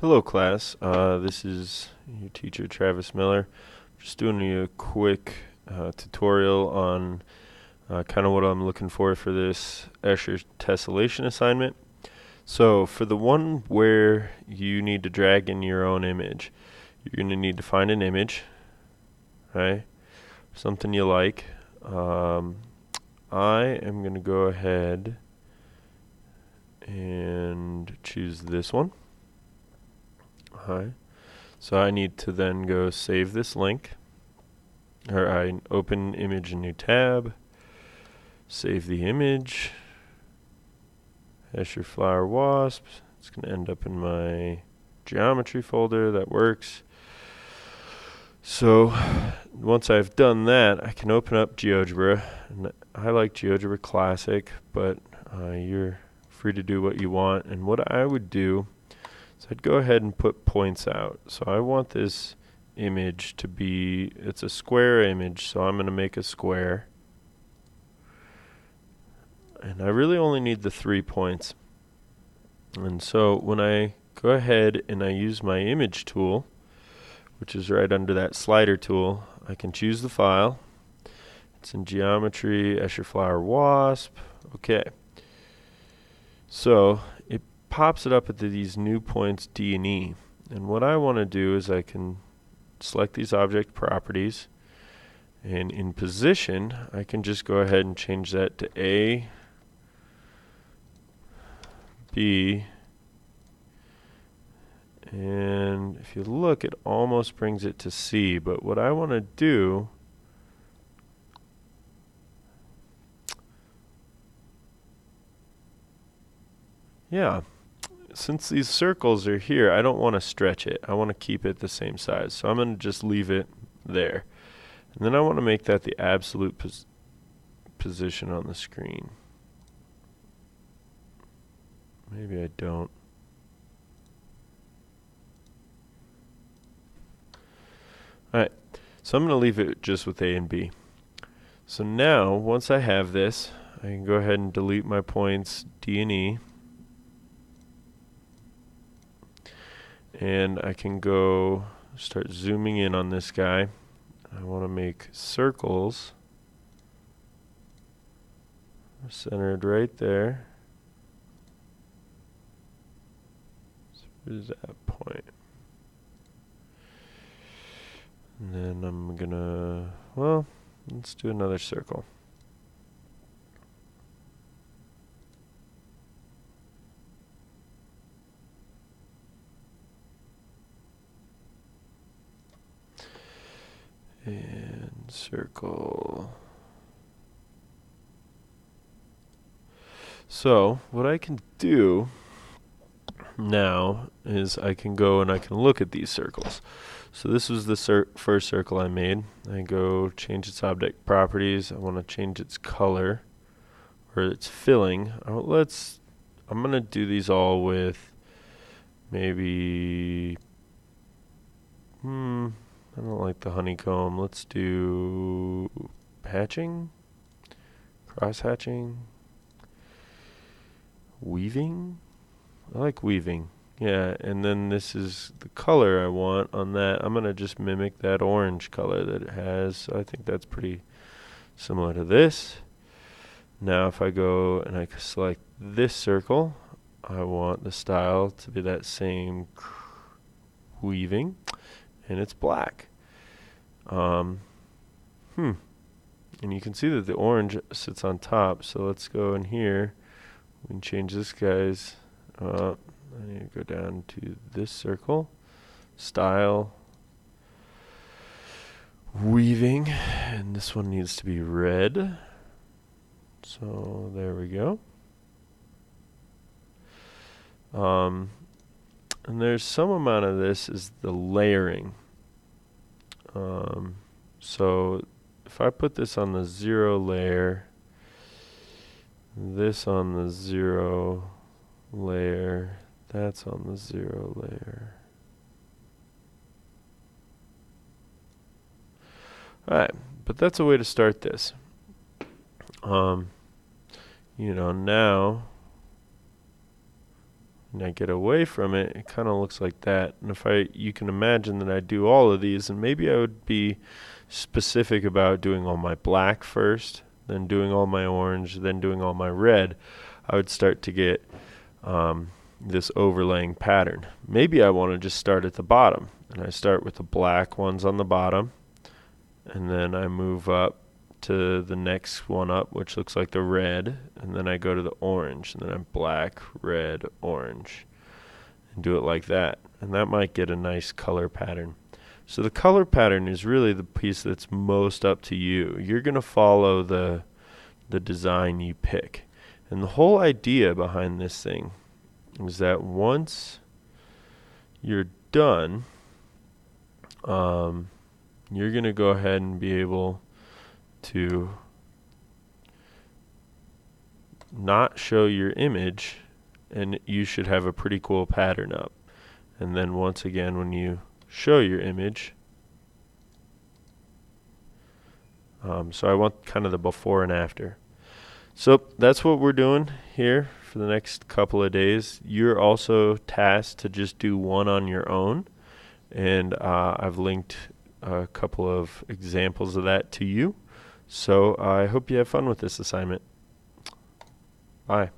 Hello class, this is your teacher Travis Miller. Just doing you a quick tutorial on kind of what I'm looking for this Escher tessellation assignment. So for the one where you need to drag in your own image, you're going to need to find an image, right? Something you like. I am going to go ahead and choose this one. Hi. So I need to then go save this link, or I open image in new tab, save the image, Escher flower wasps. It's going to end up in my geometry folder. That works. So once I've done that, I can open up GeoGebra. And I like GeoGebra Classic, but you're free to do what you want. And what I would do, so I'd go ahead and put points out. So I want this image to be, it's a square image, so I'm going to make a square. And I really only need the 3 points. And so when I go ahead and I use my image tool, which is right under that slider tool, I can choose the file. It's in geometry, Escher flower wasp. Okay. So it pops it up at these new points D and E. And what I want to do is I can select these object properties, and in position I can just go ahead and change that to A, B, and if you look, it almost brings it to C. But what I want to do, since these circles are here, I don't want to stretch it. I want to keep it the same size. So I'm going to just leave it there. And then I want to make that the absolute position on the screen. Maybe I don't. Alright, so I'm going to leave it just with A and B. So now, once I have this, I can go ahead and delete my points D and E. And I can go start zooming in on this guy. I want to make circles centered right there. So where's that point? And then I'm gonna, well, let's do another circle. And circle. So what I can do now is I can go and I can look at these circles. So this was the first circle I made. I go change its object properties. I want to change its color or its filling. I'm going to do these all with maybe I don't like the honeycomb. Let's do hatching, cross hatching, weaving. I like weaving. Yeah, and then this is the color I want on that. I'm going to just mimic that orange color that it has. So I think that's pretty similar to this. Now if I go and I select this circle, I want the style to be that same weaving, and it's black. And you can see that the orange sits on top. So let's go in here. We can change this guy's. I need to go down to this circle, style, weaving, and this one needs to be red. So there we go. And there's some amount of this is the layering. So if I put this on the 0 layer, this on the 0 layer, that's on the 0 layer. Alright, but that's a way to start this. Now and I get away from it, it kind of looks like that. And if you can imagine that I do all of these, and maybe I would be specific about doing all my black first, then doing all my orange, then doing all my red, I would start to get this overlaying pattern. Maybe I want to just start at the bottom, and I start with the black ones on the bottom, and then I move up to the next one up, which looks like the red, and then I go to the orange, and then I'm black, red, orange, and do it like that. And that might get a nice color pattern. So the color pattern is really the piece that's most up to you. You're going to follow the design you pick. And the whole idea behind this thing is that once you're done, you're going to go ahead and be able to not show your image, and you should have a pretty cool pattern up. And then once again, when you show your image, so I want kind of the before and after. So that's what we're doing here for the next couple of days. You're also tasked to just do one on your own, and I've linked a couple of examples of that to you. So I hope you have fun with this assignment. Bye.